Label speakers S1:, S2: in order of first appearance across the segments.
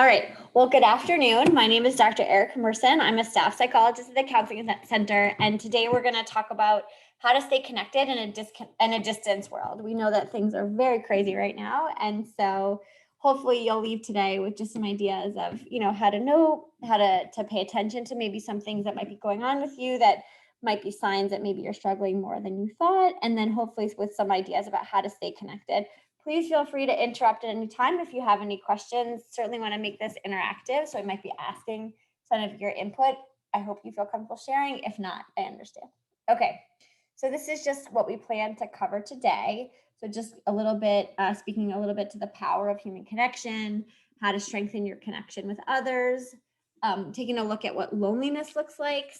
S1: All right. Well, good afternoon. My name is Dr. Erica Merson. I'm a staff psychologist at the Counseling Center, and today we're going to talk about how to stay connected in a distance world. We know that things are very crazy right now, and so hopefully you'll leave today with just some ideas of, how to know how to pay attention to maybe some things that might be going on with you that might be signs that maybe you're struggling more than you thought, and then hopefully with some ideas about how to stay connected. Please feel free to interrupt at any time if you have any questions. Certainly want to make this interactive, so I might be asking some of your input. I hope you feel comfortable sharing. If not, I understand. Okay, so this is just what we plan to cover today. So just a little bit, speaking a little bit to the power of human connection, how to strengthen your connection with others, taking a look at what loneliness looks like,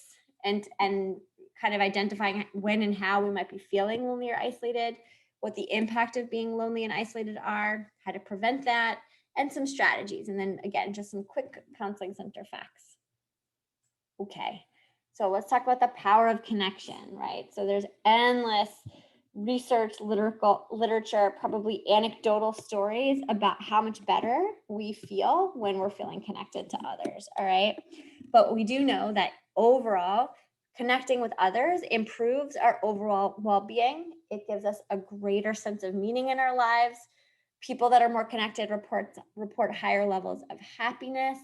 S1: and kind of identifying when and how we might be feeling lonely or isolated, what the impact of being lonely and isolated are, how to prevent that, and some strategies. And then again, just some quick Counseling Center facts. Okay, so let's talk about the power of connection, right? So there's endless research, literature, probably anecdotal stories about how much better we feel when we're feeling connected to others, all right? But we do know that overall, connecting with others improves our overall well-being. It gives us a greater sense of meaning in our lives. People that are more connected report higher levels of happiness,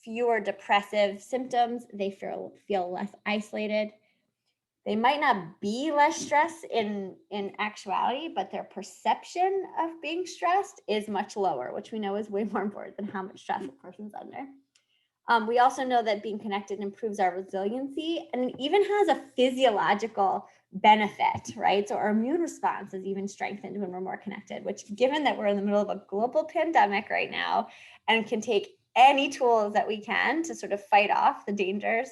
S1: fewer depressive symptoms. They feel less isolated. They might not be less stressed in actuality, but their perception of being stressed is much lower, which we know is way more important than how much stress a person's under. We also know that being connected improves our resiliency, and it even has a physiological benefit, right? So our immune response is even strengthened when we're more connected, which, given that we're in the middle of a global pandemic right now and can take any tools that we can to sort of fight off the dangers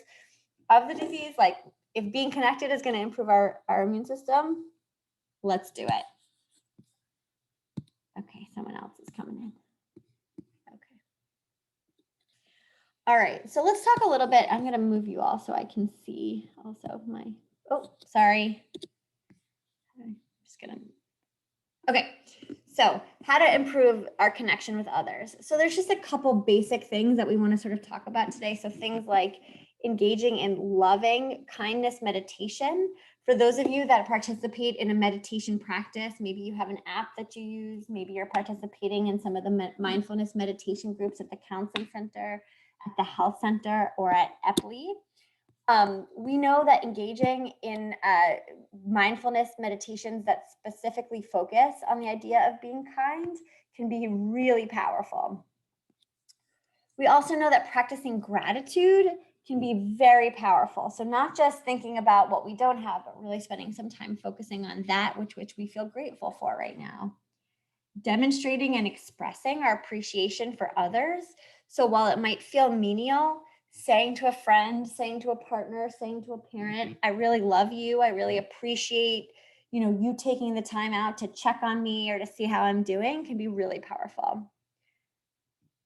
S1: of the disease, like if being connected is going to improve our immune system, let's do it. Okay, someone else is coming in. All right, so let's talk a little bit. I'm going to move you all so I can see also my, sorry. I'm just going to, okay. So how to improve our connection with others. So there's just a couple basic things that we want to sort of talk about today. So things like engaging in loving kindness meditation. For those of you that participate in a meditation practice, maybe you have an app that you use, maybe you're participating in some of the mindfulness meditation groups at the Counseling Center, at the Health Center, or at EPLI. We know that engaging in mindfulness meditations that specifically focus on the idea of being kind can be really powerful. We also know that practicing gratitude can be very powerful. So not just thinking about what we don't have, but really spending some time focusing on that which we feel grateful for right now. Demonstrating and expressing our appreciation for others. So while it might feel menial, saying to a friend, saying to a partner, saying to a parent, I really love you. I really appreciate, you taking the time out to check on me or to see how I'm doing can be really powerful.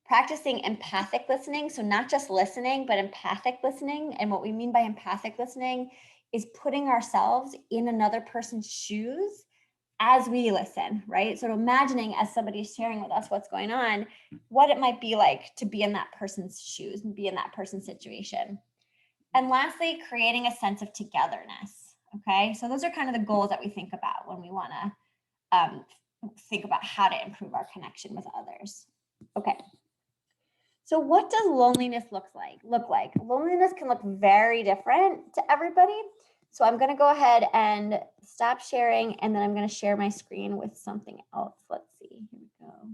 S1: Practicing empathic listening. So not just listening, but empathic listening. And what we mean by empathic listening is putting ourselves in another person's shoes as we listen, right? So imagining as somebody's sharing with us what's going on, what it might be like to be in that person's shoes and be in that person's situation. And lastly, creating a sense of togetherness, okay? So those are kind of the goals that we think about when we wanna think about how to improve our connection with others. Okay. So what does loneliness look like? Loneliness can look very different to everybody. So I'm going to go ahead and stop sharing, and then I'm going to share my screen with something else. Let's see. Here we go.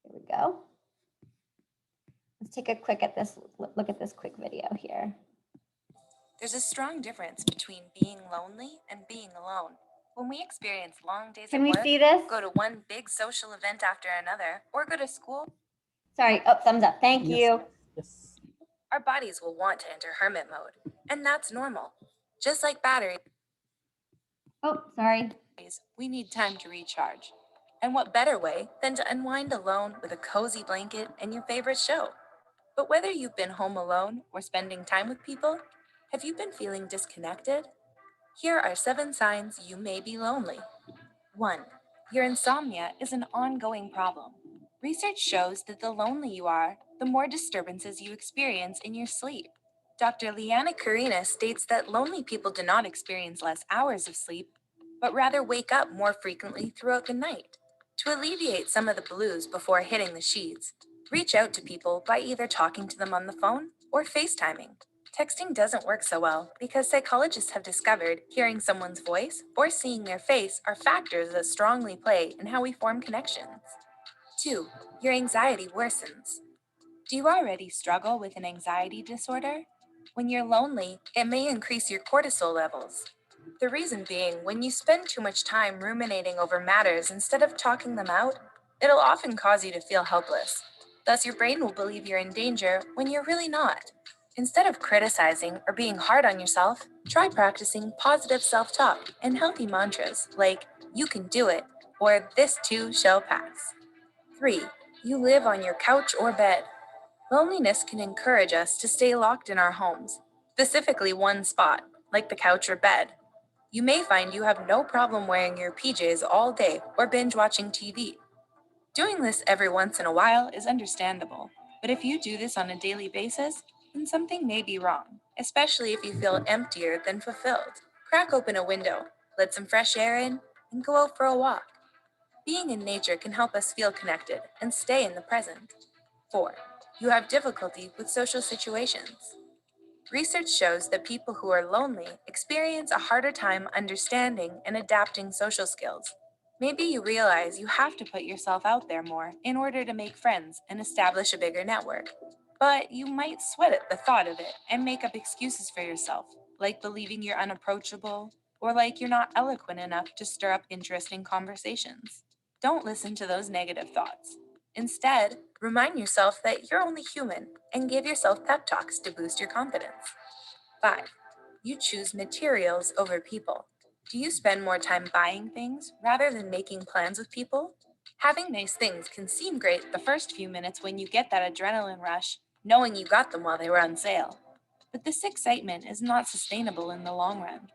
S1: Here we go. Let's take a quick look at this quick video here.
S2: There's a strong difference between being lonely and being alone. When we experience long days
S1: Can
S2: at
S1: we
S2: work,
S1: see this?
S2: go to one big social event after another, or go to school.
S1: Sorry. Oh, thumbs up. Thank you.
S3: Yes.
S2: Our bodies will want to enter hermit mode, and that's normal. Just like batteries,
S1: Oh, sorry.
S2: we need time to recharge. And what better way than to unwind alone with a cozy blanket and your favorite show? But whether you've been home alone or spending time with people, have you been feeling disconnected? Here are 7 signs you may be lonely. 1. Your insomnia is an ongoing problem. Research shows that the lonely you are, the more disturbances you experience in your sleep. Dr. Liana Karina states that lonely people do not experience less hours of sleep, but rather wake up more frequently throughout the night. To alleviate some of the blues before hitting the sheets, reach out to people by either talking to them on the phone or FaceTiming. Texting doesn't work so well because psychologists have discovered hearing someone's voice or seeing their face are factors that strongly play in how we form connections. 2. Your anxiety worsens. Do you already struggle with an anxiety disorder? When you're lonely, it may increase your cortisol levels. The reason being, when you spend too much time ruminating over matters instead of talking them out, it'll often cause you to feel helpless. Thus, your brain will believe you're in danger when you're really not. Instead of criticizing or being hard on yourself, try practicing positive self talk and healthy mantras like, you can do it, or this too shall pass. 3. You live on your couch or bed. Loneliness can encourage us to stay locked in our homes, specifically one spot, like the couch or bed. You may find you have no problem wearing your PJs all day or binge watching TV. Doing this every once in a while is understandable, but if you do this on a daily basis, then something may be wrong, especially if you feel emptier than fulfilled. Crack open a window, let some fresh air in, and go out for a walk. Being in nature can help us feel connected and stay in the present. 4. You have difficulty with social situations. Research shows that people who are lonely experience a harder time understanding and adapting social skills. Maybe you realize you have to put yourself out there more in order to make friends and establish a bigger network. But you might sweat at the thought of it and make up excuses for yourself, like believing you're unapproachable or like you're not eloquent enough to stir up interesting conversations. Don't listen to those negative thoughts. Instead, remind yourself that you're only human and give yourself pep talks to boost your confidence. 5. You choose materials over people. Do you spend more time buying things rather than making plans with people? Having nice things can seem great the first few minutes when you get that adrenaline rush, knowing you got them while they were on sale. But this excitement is not sustainable in the long run.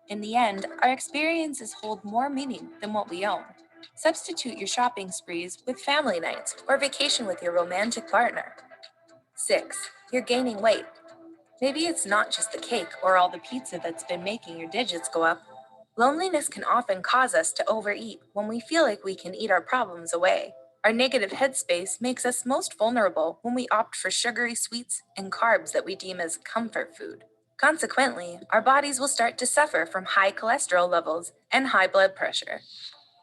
S2: In the end, our experiences hold more meaning than what we own. Substitute your shopping sprees with family nights or vacation with your romantic partner. 6. You're gaining weight. Maybe it's not just the cake or all the pizza that's been making your digits go up. Loneliness can often cause us to overeat when we feel like we can eat our problems away. Our negative headspace makes us most vulnerable when we opt for sugary sweets and carbs that we deem as comfort food. Consequently, our bodies will start to suffer from high cholesterol levels and high blood pressure.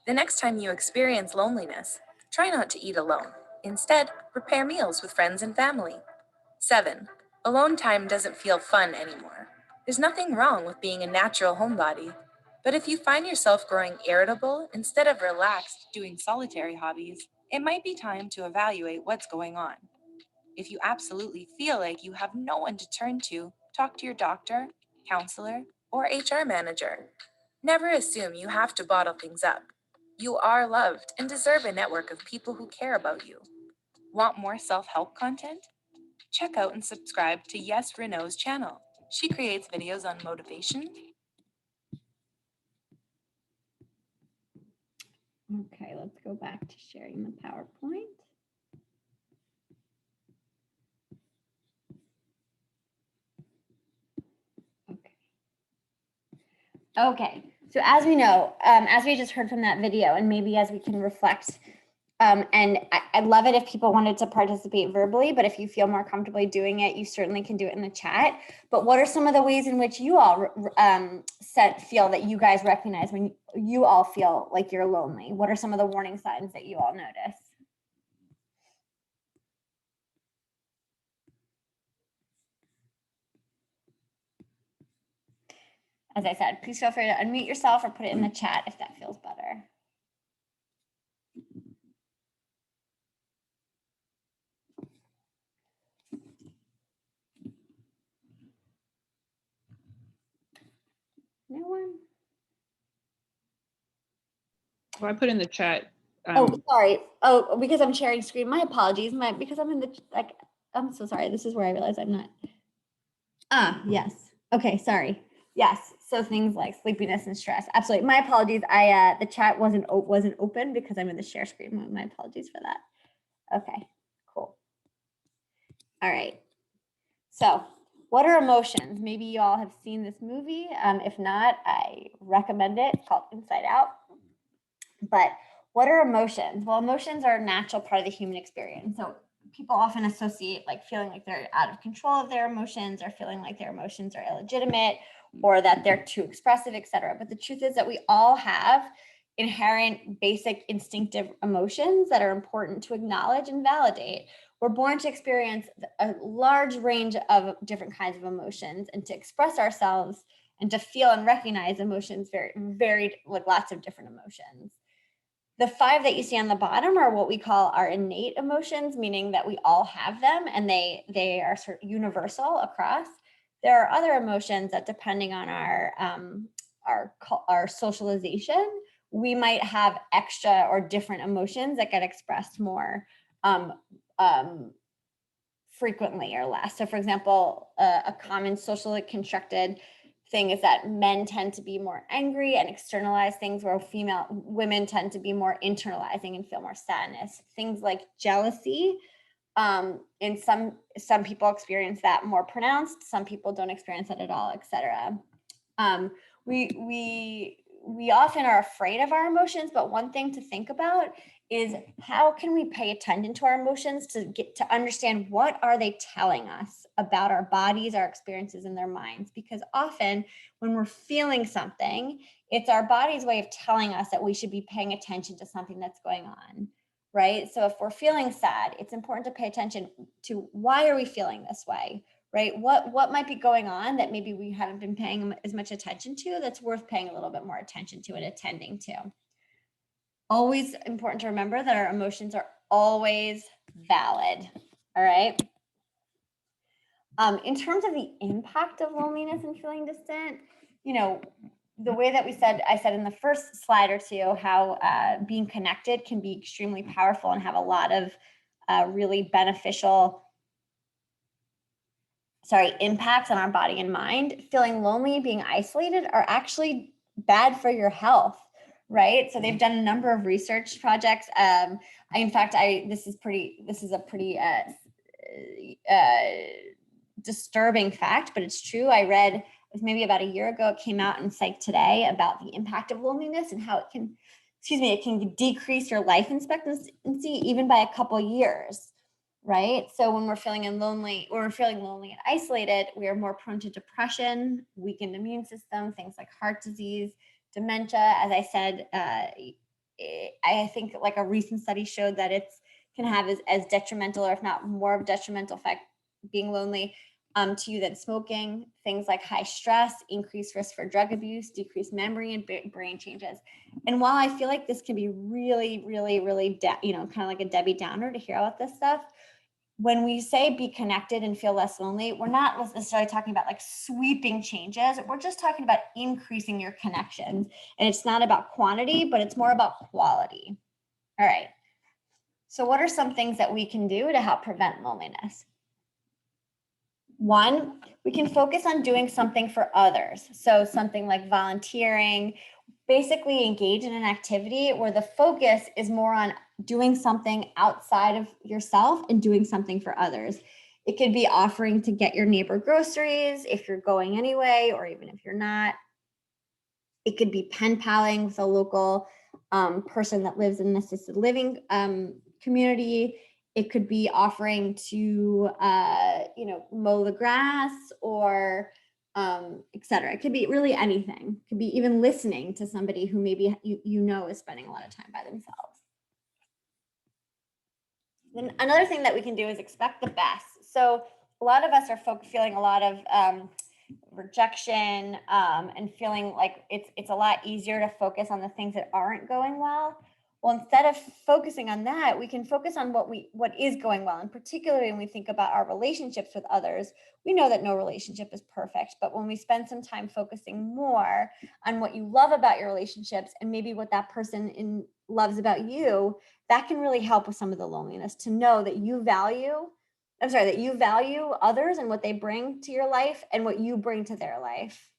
S2: The next time you experience loneliness, try not to eat alone. Instead, prepare meals with friends and family. 7. Alone time doesn't feel fun anymore. There's nothing wrong with being a natural homebody. But if you find yourself growing irritable instead of relaxed doing solitary hobbies, it might be time to evaluate what's going on. If you absolutely feel like you have no one to turn to, talk to your doctor, counselor, or HR manager. Never assume you have to bottle things up. You are loved and deserve a network of people who care about you. Want more self help content? Check out and subscribe to Yes Renault's channel. She creates videos on motivation.
S1: Okay, let's go back to sharing the PowerPoint. Okay. Okay, so as we know, as we just heard from that video, and maybe as we can reflect, and I'd love it if people wanted to participate verbally, but if you feel more comfortable doing it, you certainly can do it in the chat. But what are some of the ways in which you all feel that you guys recognize when you all feel like you're lonely? What are some of the warning signs that you all notice? As I said, please feel free to unmute yourself or put it in the chat if that feels better. No one?
S3: Well, I put in the chat.
S1: Oh, sorry. Oh, because I'm sharing screen. My apologies. Because I'm in the, I'm so sorry. This is where I realize I'm not. Yes. Okay, sorry. Yes. So things like sleepiness and stress. Absolutely. My apologies. The chat wasn't open because I'm in the share screen mode. My apologies for that. Okay, cool. All right. So, what are emotions? Maybe you all have seen this movie. If not, I recommend it. It's called Inside Out. But what are emotions? Well, emotions are a natural part of the human experience. So, people often associate like feeling like they're out of control of their emotions or feeling like their emotions are illegitimate or that they're too expressive, etc. But the truth is that we all have inherent basic instinctive emotions that are important to acknowledge and validate. We're born to experience a large range of different kinds of emotions and to express ourselves and to feel and recognize emotions very varied, like lots of different emotions. The 5 that you see on the bottom are what we call our innate emotions, meaning that we all have them and they are sort of universal across. There are other emotions that, depending on our socialization, we might have extra or different emotions that get expressed more um, um, frequently or less. So, for example, a common socially constructed thing is that men tend to be more angry and externalize things, where women tend to be more internalizing and feel more sadness. Things like jealousy, and some people experience that more pronounced. Some people don't experience it at all, etc. Um, we often are afraid of our emotions, but one thing to think about is how can we pay attention to our emotions to get to understand what are they telling us about our bodies, our experiences, and their minds? Because often when we're feeling something, it's our body's way of telling us that we should be paying attention to something that's going on, right? So if we're feeling sad, it's important to pay attention to why are we feeling this way, right? What might be going on that maybe we haven't been paying as much attention to, that's worth paying a little bit more attention to and attending to. Always important to remember that our emotions are always valid. All right. In terms of the impact of loneliness and feeling distant, the way that I said in the first slide or two, how being connected can be extremely powerful and have a lot of really beneficial impacts on our body and mind. Feeling lonely, being isolated are actually bad for your health, right? So they've done a number of research projects. This is a pretty disturbing fact, but it's true. I read, it was maybe about a year ago, it came out in Psych Today about the impact of loneliness and how it can decrease your life expectancy even by a couple years. Right. So when we're feeling lonely and isolated, we are more prone to depression, weakened immune system, things like heart disease, dementia. As I said, I think like a recent study showed that it can have as detrimental, or if not more of a detrimental effect, being lonely to you than smoking. Things like high stress, increased risk for drug abuse, decreased memory and brain changes. And while I feel like this can be really, really, really, kind of like a Debbie Downer to hear about this stuff, when we say be connected and feel less lonely, we're not necessarily talking about like sweeping changes. We're just talking about increasing your connections. And it's not about quantity, but it's more about quality. All right. So what are some things that we can do to help prevent loneliness? One, we can focus on doing something for others. So something like volunteering, basically engage in an activity where the focus is more on doing something outside of yourself and doing something for others. It could be offering to get your neighbor groceries if you're going anyway, or even if you're not. It could be pen paling with a local person that lives in an assisted living community. It could be offering to, mow the grass or etc. It could be really anything. It could be even listening to somebody who maybe is spending a lot of time by themselves. Then another thing that we can do is expect the best. So a lot of us are feeling a lot of rejection and feeling like it's a lot easier to focus on the things that aren't going well. Well, instead of focusing on that, we can focus on what is going well. And particularly when we think about our relationships with others, we know that no relationship is perfect. But when we spend some time focusing more on what you love about your relationships and maybe what that person loves about you, that can really help with some of the loneliness, to know that you value others and what they bring to your life and what you bring to their life.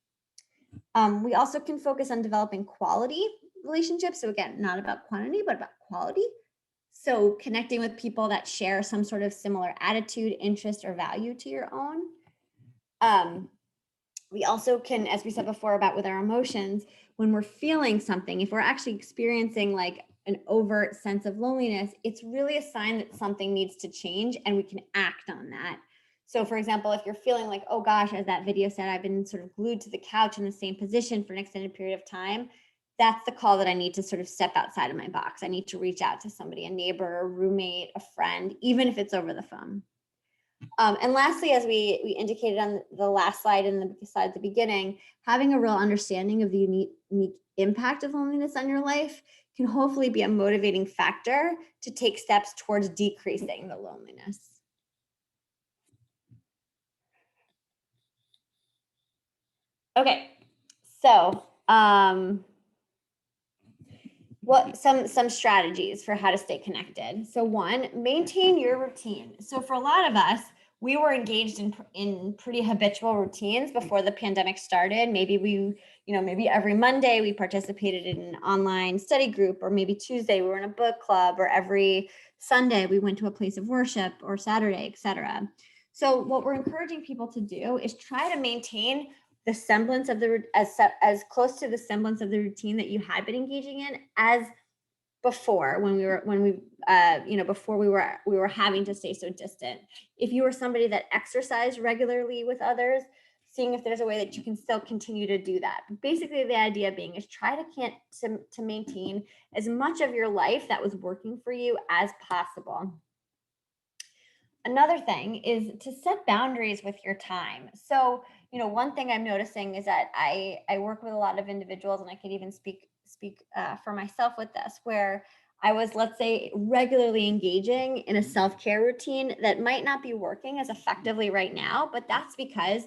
S1: We also can focus on developing quality relationships. So again, not about quantity, but about quality. So connecting with people that share some sort of similar attitude, interest, or value to your own. We also can, as we said before about with our emotions, when we're feeling something, if we're actually experiencing like an overt sense of loneliness, it's really a sign that something needs to change and we can act on that. So for example, if you're feeling like, oh gosh, as that video said, I've been sort of glued to the couch in the same position for an extended period of time, that's the call that I need to sort of step outside of my box. I need to reach out to somebody, a neighbor, a roommate, a friend, even if it's over the phone. And lastly, as we indicated on the last slide and the slide at the beginning, having a real understanding of the unique impact of loneliness on your life can hopefully be a motivating factor to take steps towards decreasing the loneliness. Okay, so what some strategies for how to stay connected. So one, maintain your routine. So for a lot of us, we were engaged in pretty habitual routines before the pandemic started. Maybe maybe every Monday we participated in an online study group, or maybe Tuesday we were in a book club, or every Sunday we went to a place of worship, or Saturday, etc. So what we're encouraging people to do is try to maintain the semblance of as close to the semblance of the routine that you had been engaging in as before, before we were having to stay so distant. If you were somebody that exercised regularly with others, seeing if there's a way that you can still continue to do that. Basically, the idea being is try to maintain as much of your life that was working for you as possible. Another thing is to set boundaries with your time. So, one thing I'm noticing is that I work with a lot of individuals, and I could even speak for myself with this, where I was, let's say, regularly engaging in a self-care routine that might not be working as effectively right now, but that's because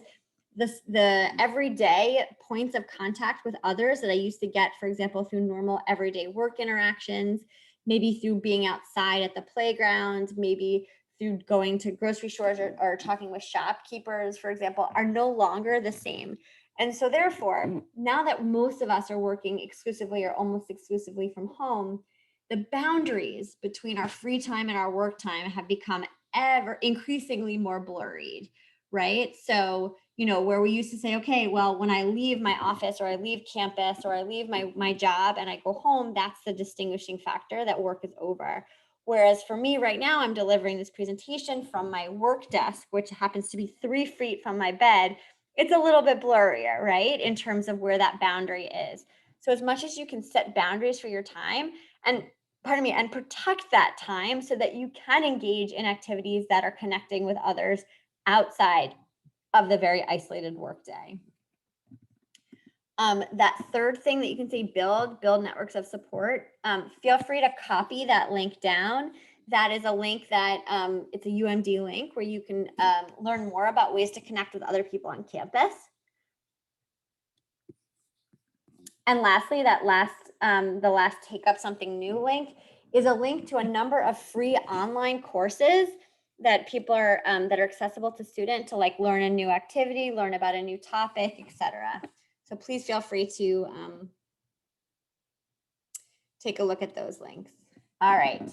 S1: the everyday points of contact with others that I used to get, for example, through normal everyday work interactions, maybe through being outside at the playground, maybe through going to grocery stores or talking with shopkeepers, for example, are no longer the same. And so therefore, now that most of us are working exclusively or almost exclusively from home, the boundaries between our free time and our work time have become ever increasingly more blurred, right? So, where we used to say, okay, well, when I leave my office or I leave campus or I leave my job and I go home, that's the distinguishing factor that work is over. Whereas for me right now, I'm delivering this presentation from my work desk, which happens to be 3 feet from my bed. It's a little bit blurrier, right? In terms of where that boundary is. So as much as you can set boundaries for your time and protect that time so that you can engage in activities that are connecting with others outside of the very isolated workday. That third thing that you can say, build networks of support. Feel free to copy that link down. That is a link that it's a UMD link where you can learn more about ways to connect with other people on campus. And lastly, the last Take Up Something New link is a link to a number of free online courses that people are that are accessible to students to like learn a new activity, learn about a new topic, etc. So please feel free to take a look at those links. All right,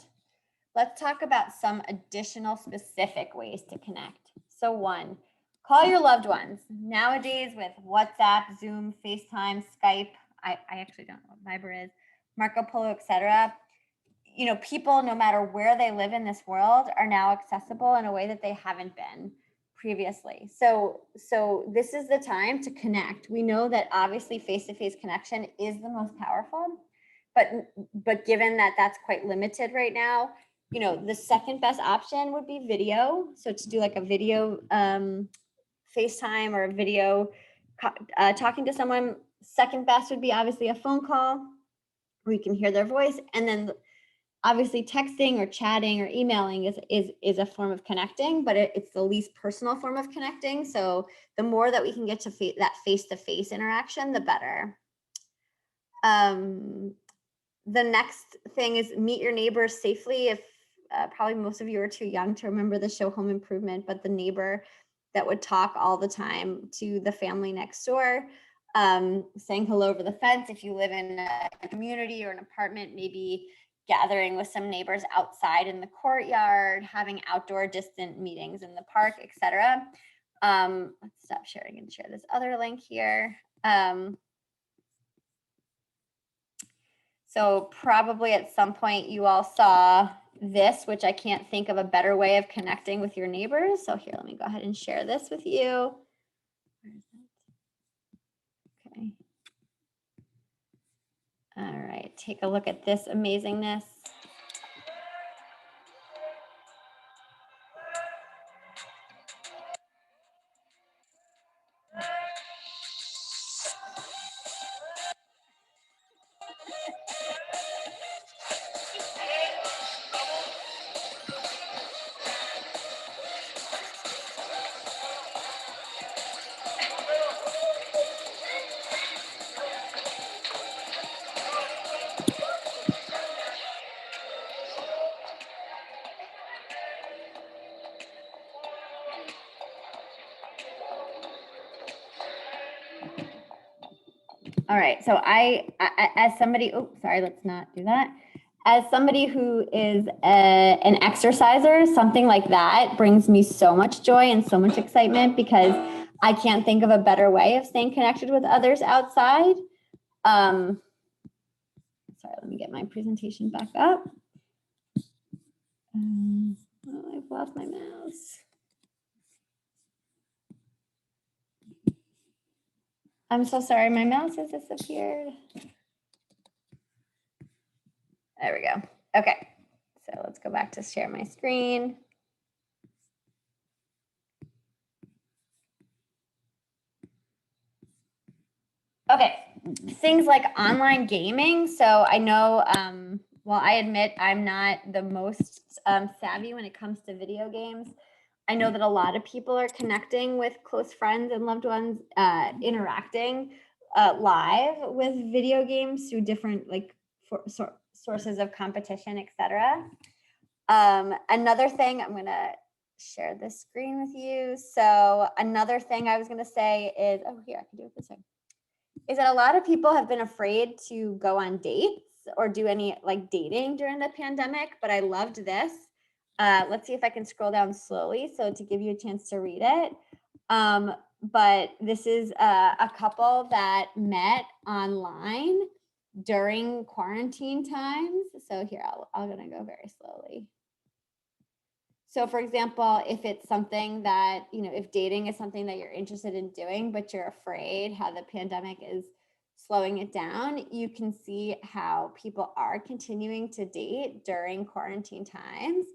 S1: let's talk about some additional specific ways to connect. So one, call your loved ones. Nowadays with WhatsApp, Zoom, FaceTime, Skype, I actually don't know what Viber is, Marco Polo, etc. People, no matter where they live in this world, are now accessible in a way that they haven't been previously. So this is the time to connect. We know that obviously face-to-face connection is the most powerful, but given that that's quite limited right now, the second best option would be video. So to do like a video FaceTime or a video talking to someone. Second best would be obviously a phone call where you can hear their voice, and then obviously texting or chatting or emailing is a form of connecting, but it's the least personal form of connecting. So the more that we can get to that face-to-face interaction, the better. The next thing is meet your neighbors safely. If probably most of you are too young to remember the show Home Improvement, but the neighbor that would talk all the time to the family next door, saying hello over the fence. If you live in a community or an apartment, maybe gathering with some neighbors outside in the courtyard, having outdoor distant meetings in the park, etc. Let's stop sharing and share this other link here. So probably at some point you all saw this, which I can't think of a better way of connecting with your neighbors. So here, let me go ahead and share this with you. Where is it? Okay. All right, take a look at this amazingness. All right, so I as somebody, oh, sorry, let's not do that. As somebody who is an exerciser, something like that brings me so much joy and so much excitement because I can't think of a better way of staying connected with others outside. Sorry, let me get my presentation back up. Oh, I've lost my mouse. I'm so sorry, my mouse has disappeared. There we go. Okay, so let's go back to share my screen. Okay, things like online gaming. So I know, well, I admit I'm not the most savvy when it comes to video games. I know that a lot of people are connecting with close friends and loved ones, interacting live with video games through different like sources of competition, etc. Another thing, I'm gonna share this screen with you. So another thing I was gonna say is, oh, here, I can do it this way, is that a lot of people have been afraid to go on dates or do any like dating during the pandemic, but I loved this. Let's see if I can scroll down slowly so to give you a chance to read it. But this is a couple that met online during quarantine times. So here, I'm gonna go very slowly. So for example, if it's something that, you know, if dating is something that you're interested in doing, but you're afraid how the pandemic is slowing it down, you can see how people are continuing to date during quarantine times.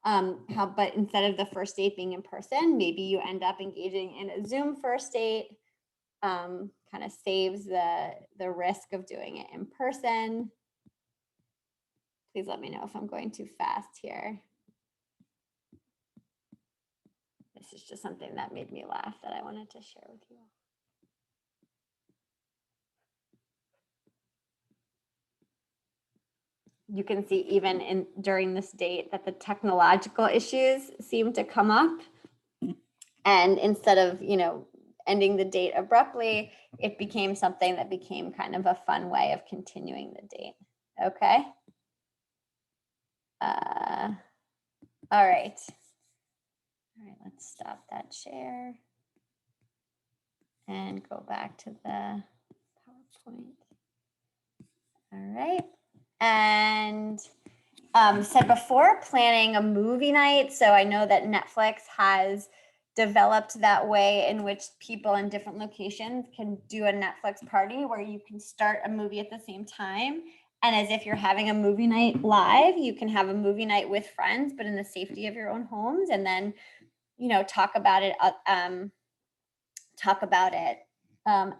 S1: But instead of the first date being in person, maybe you end up engaging in a Zoom first date, kind of saves the risk of doing it in person. Please let me know if I'm going too fast here. This is just something that made me laugh that I wanted to share with you. You can see even during this date that the technological issues seem to come up. And instead of, you know, ending the date abruptly, it became something that became kind of a fun way of continuing the date. Okay. All right. All right, let's stop that share and go back to the PowerPoint. All right. And said before, planning a movie night. So I know that Netflix has developed that way in which people in different locations can do a Netflix party where you can start a movie at the same time. And as if you're having a movie night live, you can have a movie night with friends, but in the safety of your own homes, and then, you know, talk about it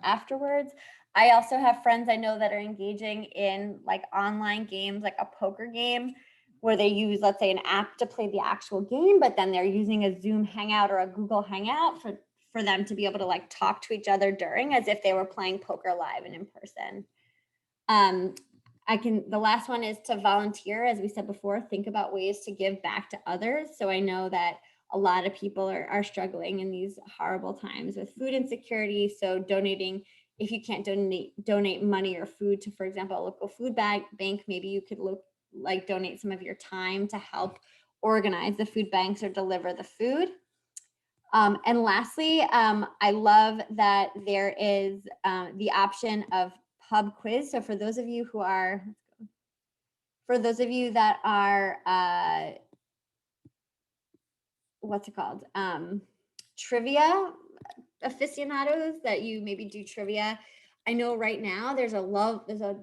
S1: afterwards. I also have friends I know that are engaging in like online games, like a poker game where they use, let's say, an app to play the actual game, but then they're using a Zoom Hangout or a Google Hangout for them to be able to like talk to each other during, as if they were playing poker live and in person. The last one is to volunteer. As we said before, think about ways to give back to others. So I know that a lot of people are struggling in these horrible times with food insecurity. So donating, if you can't donate money or food to, for example, a local food bank, maybe you could like donate some of your time to help organize the food banks or deliver the food. And lastly, I love that there is the option of pub quiz. So for those of you who are, that are, what's it called? Trivia aficionados, that you maybe do trivia. I know right now there's a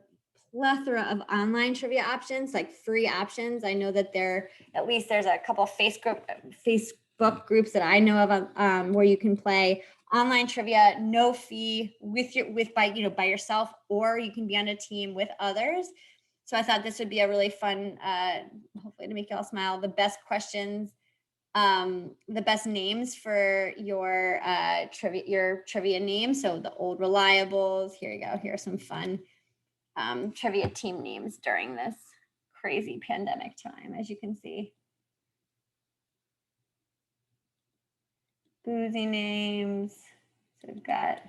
S1: plethora of online trivia options, like free options. I know that there's a couple of Facebook groups that I know of, where you can play online trivia, no fee, by yourself, or you can be on a team with others. So I thought this would be a really fun, hopefully to make you all smile, the best questions, the best names for your trivia names. So the old reliables. Here you go. Here are some fun trivia team names during this crazy pandemic time, as you can see. Boozy names. So we've got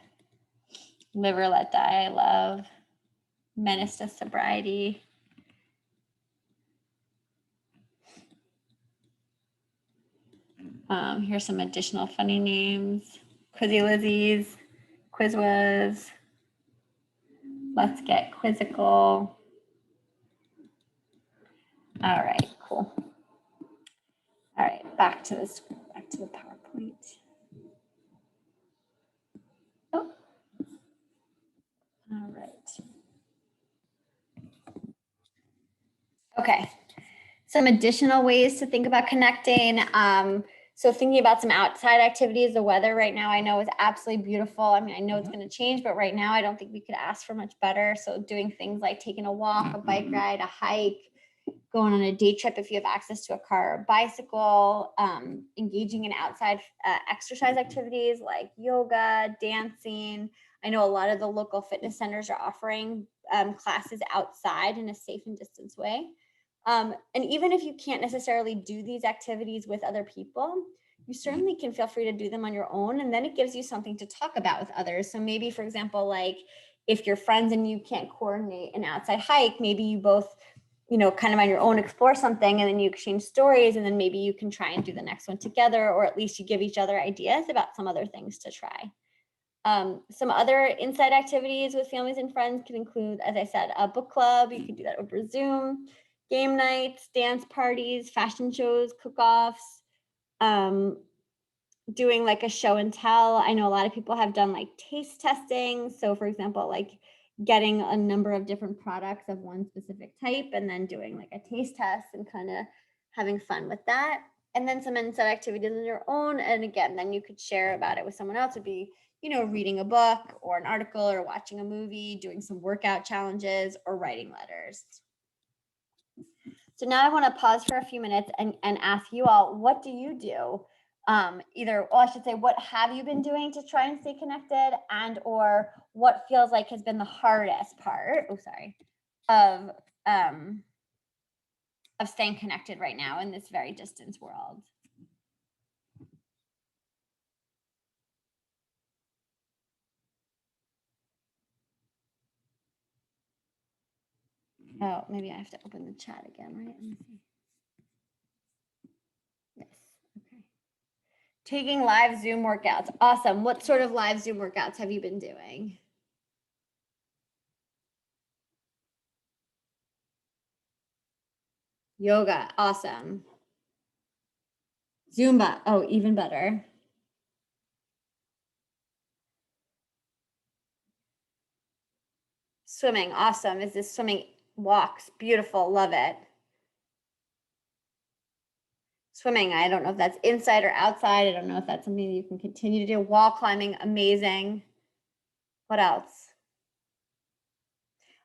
S1: Live or Let Die, I love. Menace to Sobriety. Here's some additional funny names. Quizzy Lizzies, Quizwas, Let's Get Quizzical. All right, cool. All right, back to the PowerPoint. Oh, all right. Okay, some additional ways to think about connecting. So thinking about some outside activities, the weather right now I know is absolutely beautiful. I mean, I know it's going to change, but right now I don't think we could ask for much better. So doing things like taking a walk, a bike ride, a hike, going on a day trip if you have access to a car or a bicycle, engaging in outside exercise activities like yoga, dancing. I know a lot of the local fitness centers are offering classes outside in a safe and distanced way. And even if you can't necessarily do these activities with other people, you certainly can feel free to do them on your own. And then it gives you something to talk about with others. So maybe, for example, like if you're friends and you can't coordinate an outside hike, maybe you both, kind of on your own explore something, and then you exchange stories, and then maybe you can try and do the next one together, or at least you give each other ideas about some other things to try. Some other inside activities with families and friends can include, as I said, a book club. You can do that over Zoom, game nights, dance parties, fashion shows, cook-offs, doing like a show and tell. I know a lot of people have done like taste testing. So for example, like getting a number of different products of one specific type and then doing like a taste test and kind of having fun with that. And then some inside activities on your own. And again, then you could share about it with someone else. It'd be, reading a book or an article or watching a movie, doing some workout challenges or writing letters. So now I want to pause for a few minutes and ask you all, what do you do? What have you been doing to try and stay connected, and or what feels like has been the hardest part, of staying connected right now in this very distance world? Oh, maybe I have to open the chat again, right? Let me see. Yes, okay. Taking live Zoom workouts. Awesome. What sort of live Zoom workouts have you been doing? Yoga. Awesome. Zumba. Oh, even better. Swimming. Awesome. Is this swimming walks? Beautiful. Love it. Swimming. I don't know if that's inside or outside. I don't know if that's something you can continue to do. Wall climbing. Amazing. What else?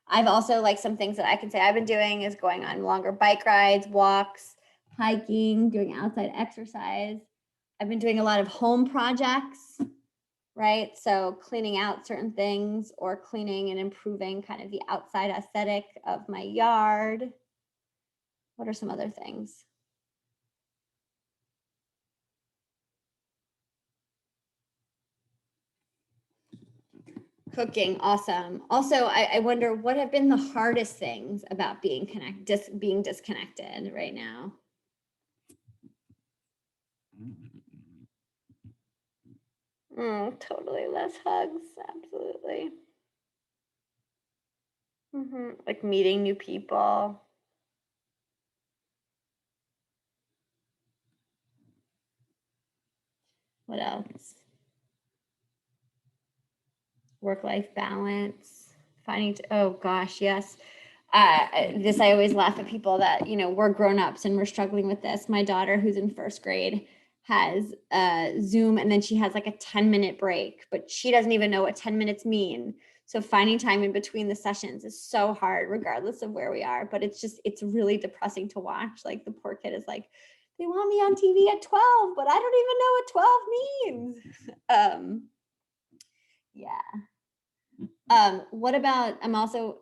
S1: I've also, like, some things that I can say I've been doing is going on longer bike rides, walks, hiking, doing outside exercise. I've been doing a lot of home projects, right? So cleaning out certain things or cleaning and improving kind of the outside aesthetic of my yard. What are some other things? Cooking, awesome. Also, I wonder what have been the hardest things about being being disconnected right now. Totally less hugs, absolutely. Like meeting new people. What else? Work-life balance, oh gosh, yes. This, I always laugh at people that, we're grown-ups and we're struggling with this. My daughter, who's in first grade, has Zoom, and then she has like a 10-minute break, but she doesn't even know what 10 minutes mean. So finding time in between the sessions is so hard, regardless of where we are. But it's really depressing to watch. Like the poor kid is like, they want me on TV at 12, but I don't even know what 12 means. Yeah. What about, I'm also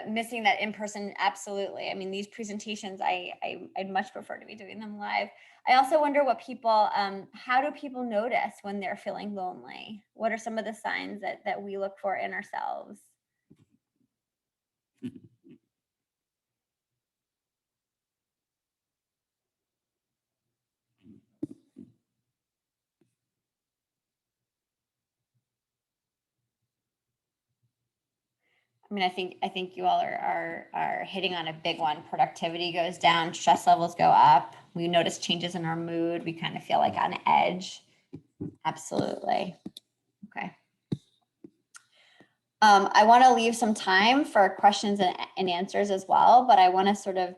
S1: missing that in person. Absolutely. I mean, these presentations, I'd much prefer to be doing them live. I also wonder what people, how do people notice when they're feeling lonely? What are some of the signs that we look for in ourselves? I mean, I think you all are hitting on a big one. Productivity goes down, stress levels go up. We notice changes in our mood. We kind of feel like on edge. Absolutely. Okay. I want to leave some time for questions and answers as well, but I want to sort of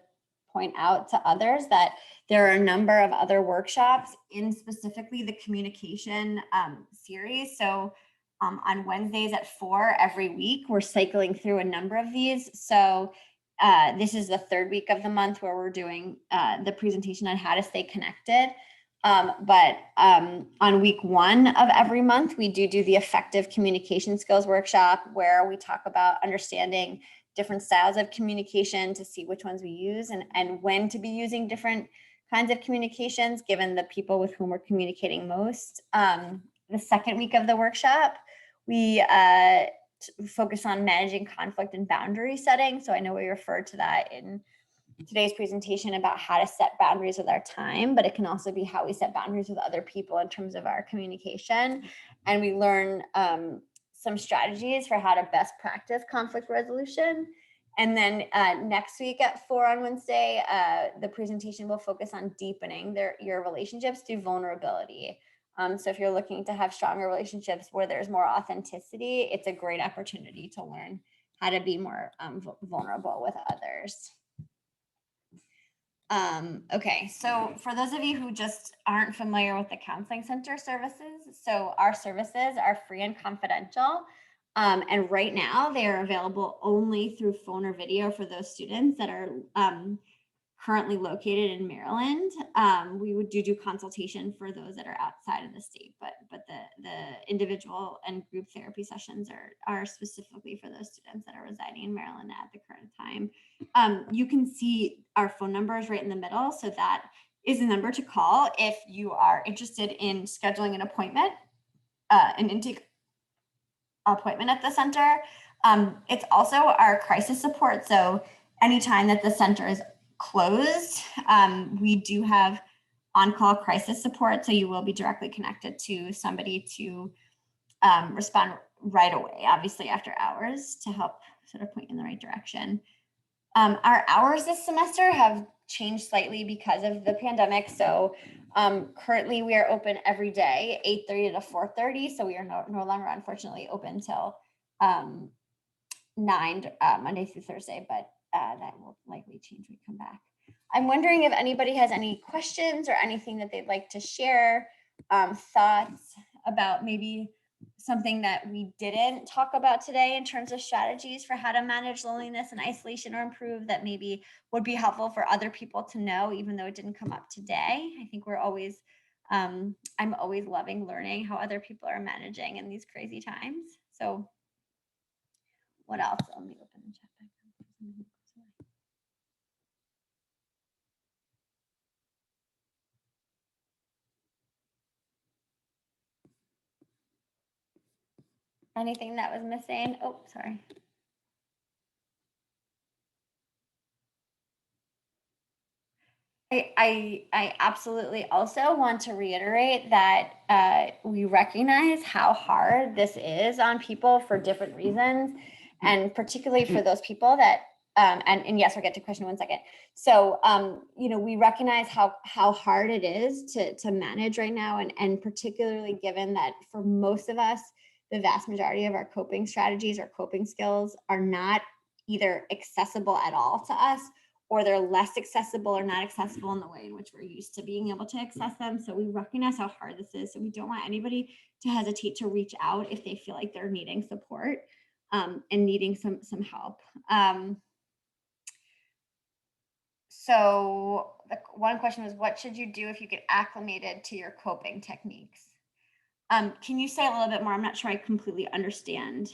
S1: point out to others that there are a number of other workshops in specifically the communication series. So on Wednesdays at 4 every week, we're cycling through a number of these. So this is the third week of the month where we're doing the presentation on how to stay connected. But on week 1 of every month, we do the effective communication skills workshop, where we talk about understanding different styles of communication to see which ones we use and when to be using different kinds of communications, given the people with whom we're communicating most. The second week of the workshop, we focus on managing conflict and boundary setting. So I know we referred to that in today's presentation about how to set boundaries with our time, but it can also be how we set boundaries with other people in terms of our communication. And we learn some strategies for how to best practice conflict resolution. And then next week at 4 on Wednesday, the presentation will focus on deepening your relationships through vulnerability. So if you're looking to have stronger relationships where there's more authenticity, it's a great opportunity to learn how to be more vulnerable with others. Okay, so for those of you who just aren't familiar with the Counseling Center services, so our services are free and confidential. And right now they are available only through phone or video for those students that are currently located in Maryland. We would do consultation for those that are outside of the state, but the individual and group therapy sessions are specifically for those students that are residing in Maryland at the current time. You can see our phone numbers right in the middle. So that is the number to call if you are interested in scheduling an appointment, an intake appointment at the center. It's also our crisis support. So anytime that the center is closed, we do have on-call crisis support. So you will be directly connected to somebody to respond right away, obviously after hours, to help sort of point you in the right direction. Our hours this semester have changed slightly because of the pandemic. So currently we are open every day, 8:30 to 4:30. So we are no longer, unfortunately, open till 9 Monday through Thursday, but that will likely change when we come back. I'm wondering if anybody has any questions or anything that they'd like to share, thoughts about maybe something that we didn't talk about today in terms of strategies for how to manage loneliness and isolation or improve, that maybe would be helpful for other people to know, even though it didn't come up today. I think we're always, I'm always loving learning how other people are managing in these crazy times. So what else? Let me open the chat back up. Anything that was missing? Oh, sorry. I absolutely also want to reiterate that we recognize how hard this is on people for different reasons, and particularly for those people that and yes, I'll get to question in 1 second. So we recognize how hard it is to manage right now, and particularly given that for most of us, the vast majority of our coping strategies or coping skills are not either accessible at all to us, or they're less accessible or not accessible in the way in which we're used to being able to access them. So we recognize how hard this is. So we don't want anybody to hesitate to reach out if they feel like they're needing support and needing some help. So the one question was, what should you do if you get acclimated to your coping techniques? Can you say a little bit more? I'm not sure I completely understand.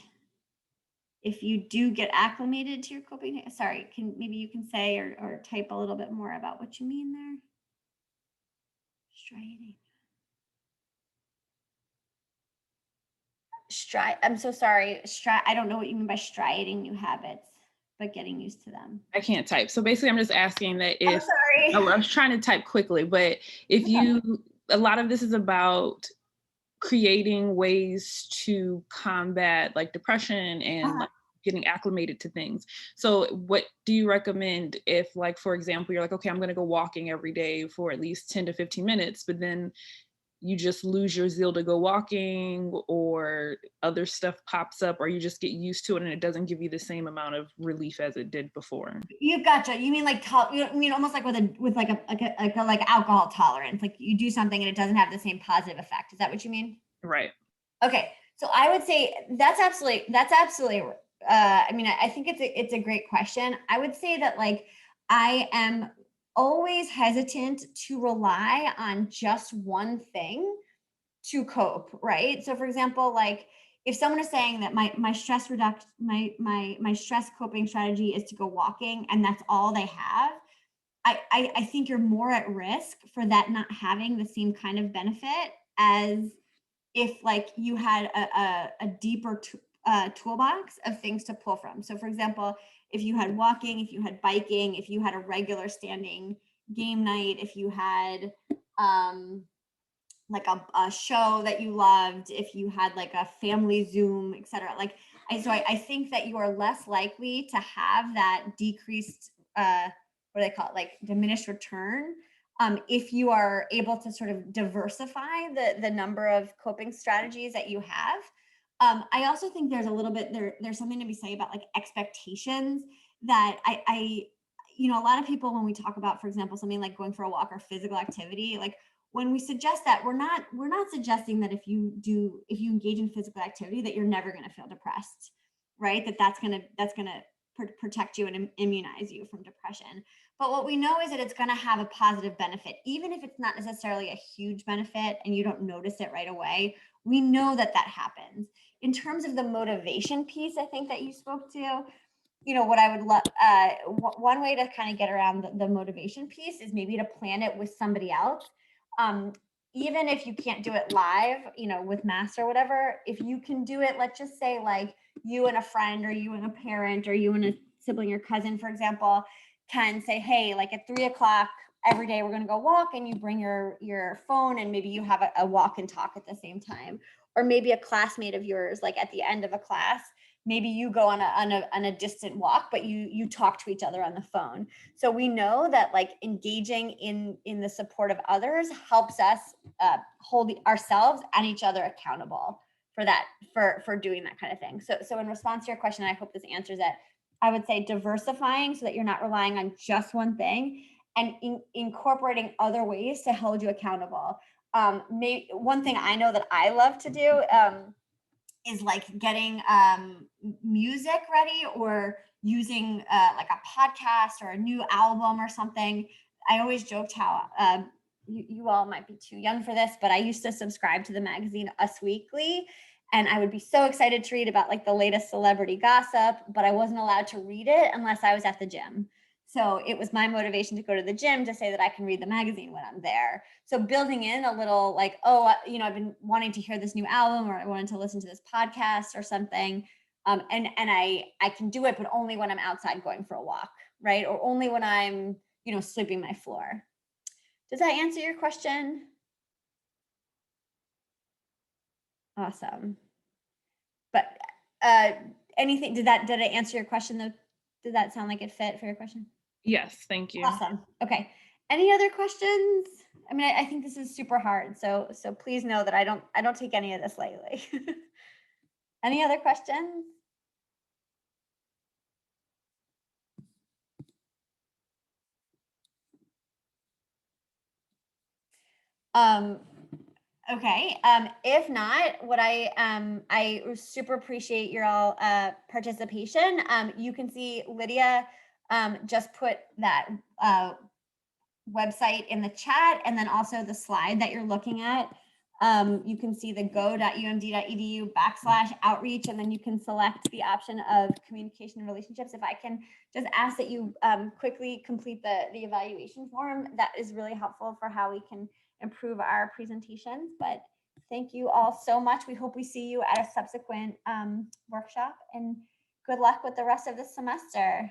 S1: If you do get acclimated to your coping, sorry, maybe you can say or type a little bit more about what you mean there. Striding. I'm so sorry. I don't know what you mean by striding new habits, but getting used to them.
S3: I can't type. So basically, I'm just asking that
S1: I'm
S3: if
S1: sorry.
S3: I was trying to type quickly, but if a lot of this is about creating ways to combat like depression and like getting acclimated to things. So what do you recommend if, like, for example, you're like, okay, I'm going to go walking every day for at least 10 to 15 minutes, but then you just lose your zeal to go walking, or other stuff pops up, or you just get used to it and it doesn't give you the same amount of relief as it did before?
S1: You gotcha. You mean like you mean almost like with like alcohol tolerance, like you do something and it doesn't have the same positive effect. Is that what you mean?
S3: Right.
S1: Okay, so I would say that's absolutely. I mean, I think it's a great question. I would say that like I am always hesitant to rely on just one thing to cope, right? So, for example, like if someone is saying that my stress my stress coping strategy is to go walking, and that's all they have, I think you're more at risk for that not having the same kind of benefit as if like you had a deeper toolbox of things to pull from. So for example, if you had walking, if you had biking, if you had a regular standing game night, if you had like a show that you loved, if you had like a family Zoom, etc. Like I think that you are less likely to have that decreased what do they call it, like diminished return, if you are able to sort of diversify the number of coping strategies that you have. I also think there's a little bit there's something to be said about like expectations that a lot of people, when we talk about, for example, something like going for a walk or physical activity, like when we suggest that, we're not suggesting that if you engage in physical activity that you're never going to feel depressed, right? That's going to protect you and immunize you from depression. But what we know is that it's going to have a positive benefit, even if it's not necessarily a huge benefit and you don't notice it right away. We know that happens. In terms of the motivation piece, I think that you spoke to, what I would love, one way to kind of get around the motivation piece is maybe to plan it with somebody else. Even if you can't do it live, with mass or whatever, if you can do it, let's just say like you and a friend, or you and a parent, or you and a sibling or cousin, for example, can say, hey, like at 3:00 every day, we're going to go walk, and you bring your phone, and maybe you have a walk and talk at the same time. Or maybe a classmate of yours, like at the end of a class, maybe you go on a distant walk, but you talk to each other on the phone. So we know that like engaging in the support of others helps us hold ourselves and each other accountable for that, for doing that kind of thing. So in response to your question, I hope this answers it. I would say diversifying so that you're not relying on just one thing, and incorporating other ways to hold you accountable. One thing I know that I love to do is like getting music ready, or using like a podcast or a new album or something. I always joked how you all might be too young for this, but I used to subscribe to the magazine Us Weekly, and I would be so excited to read about like the latest celebrity gossip, but I wasn't allowed to read it unless I was at the gym. So it was my motivation to go to the gym to say that I can read the magazine when I'm there. So building in a little like, oh, I've been wanting to hear this new album, or I wanted to listen to this podcast or something. And I can do it, but only when I'm outside going for a walk, right? Or only when I'm, sweeping my floor. Does that answer your question? Awesome. But anything, did I answer your question though? Did that sound like it fit for your question?
S3: Yes, thank you.
S1: Awesome. Okay. Any other questions? I mean, I think this is super hard. So please know that I don't take any of this lightly. Any other questions? Okay. If not, what I super appreciate your all participation. You can see Lydia just put that website in the chat, and then also the slide that you're looking at. You can see the go.umd.edu/outreach, and then you can select the option of communication and relationships. If I can just ask that you quickly complete the evaluation form, that is really helpful for how we can improve our presentations. But thank you all so much. We hope we see you at a subsequent workshop, and good luck with the rest of the semester.